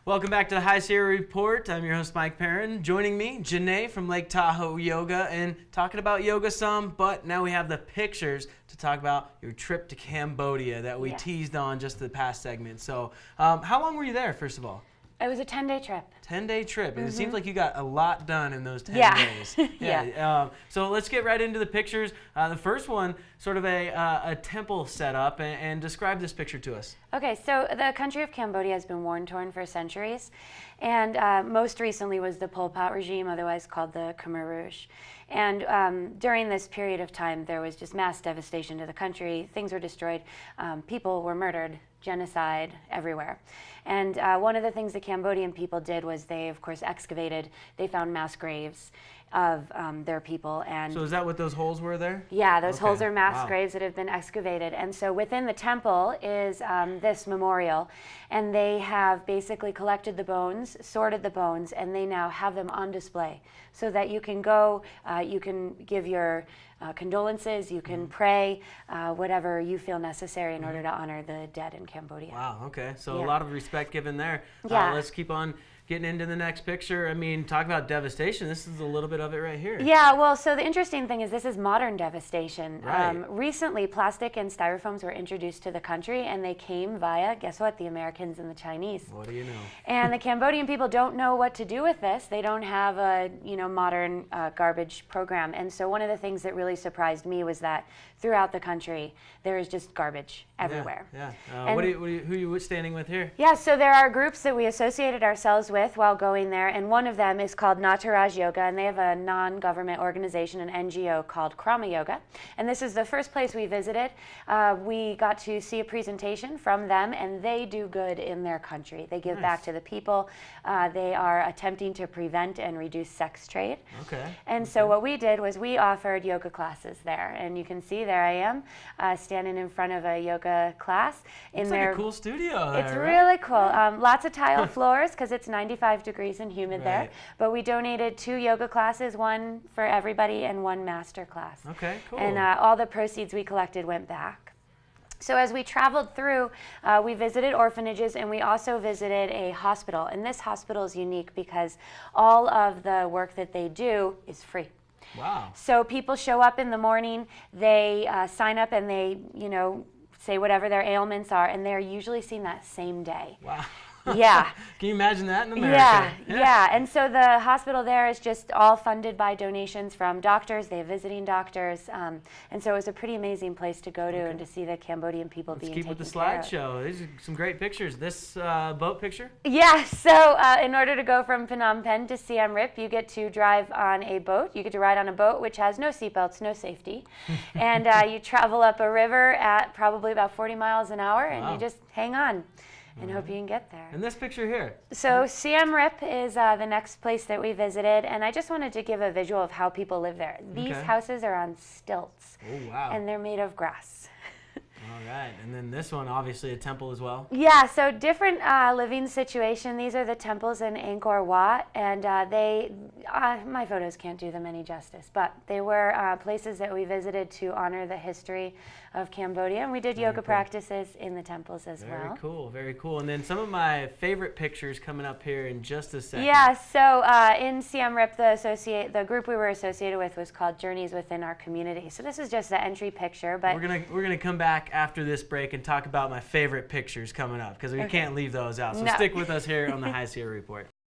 Welcome back to the High Sierra Report. I'm your host, Mike Perrin. Joining me, Janae from Lake Tahoe Yoga, and talking about yoga some, but now we have the pictures to talk about your trip to Cambodia that we teased on just the past segment. So how long were you there, first of all? It was a 10-day trip. 10-day trip, and it seems like you got a lot done in those 10 days. So let's get right into the pictures. The first one, sort of a temple setup, and describe this picture to us. Okay, so the country of Cambodia has been war-torn for centuries, and most recently was the Pol Pot regime, otherwise called the Khmer Rouge. And during this period of time, there was just mass devastation to the country. Things were destroyed. People were murdered. Genocide everywhere. And one of the things the Cambodian people did was they, of course, excavated. They found mass graves of their people. And so is that what those holes were there? Yeah, those holes are mass graves that have been excavated. And so within the temple is this memorial. And they have basically collected the bones, sorted the bones, and they now have them on display so that you can go, you can give your condolences, you can pray, whatever you feel necessary in order to honor the dead in Cambodia. Wow, okay. So a lot of respect given there. Yeah. Let's keep on getting into the next picture. I mean, talk about devastation. This is a little bit of it right here. Yeah, well, so the interesting thing is this is modern devastation. Right. Recently, plastic and styrofoams were introduced to the country, and they came via, guess what, the Americans and the Chinese. What do you know? And the Cambodian people don't know what to do with this. They don't have a modern garbage program. And so one of the things that really surprised me was that throughout the country, there is just garbage everywhere. Yeah. Who are you standing with here? Yeah, so there are groups that we associated ourselves with while going there, and one of them is called Nataraj Yoga, and they have a non-government organization, an NGO called Khmer Yoga. And this is the first place we visited. We got to see a presentation from them, and they do good in their country. They give back to the people. They are attempting to prevent and reduce sex trade. Okay. And so what we did was we offered yoga classes there, and you can see there I am standing in front of a yoga class. It's like a cool studio there, It's really cool. Lots of tile floors because it's 95 degrees and humid there. But we donated 2 yoga classes, one for everybody and 1 master class. Okay, cool. And all the proceeds we collected went back. So as we traveled through, we visited orphanages, and we also visited a hospital. And this hospital is unique because all of the work that they do is free. Wow. So people show up in the morning, they sign up, and they, say whatever their ailments are, and they're usually seen that same day. Wow. Yeah. Can you imagine that in America? Yeah. And so the hospital there is just all funded by donations from doctors. They have visiting doctors. And so it was a pretty amazing place to go to and to see the Cambodian people being taken care of. Let's keep with the slideshow. These are some great pictures. This boat picture? Yeah. So in order to go from Phnom Penh to Seeem Rip, you get to drive on a boat. You get to ride on a boat which has no seatbelts, no safety. And you travel up a river at probably about 40 miles an hour, and you just hang on and hope you can get there. And this picture here? So Seeem Rip is the next place that we visited, and I just wanted to give a visual of how people live there. These houses are on stilts. Oh, wow. And they're made of grass. All right, and then this one, obviously a temple as well. Yeah, so different living situation. These are the temples in Angkor Wat, and my photos can't do them any justice, but they were places that we visited to honor the history of Cambodia, and we did yoga practices in the temples as well. Very cool, very cool. And then some of my favorite pictures coming up here in just a second. Yeah, so in Seeem Rip, the group we were associated with was called Journeys Within Our Community. So this is just the entry picture, but we're gonna come back after this break and talk about my favorite pictures coming up, because we can't leave those out. So stick with us here on the High Sierra Report.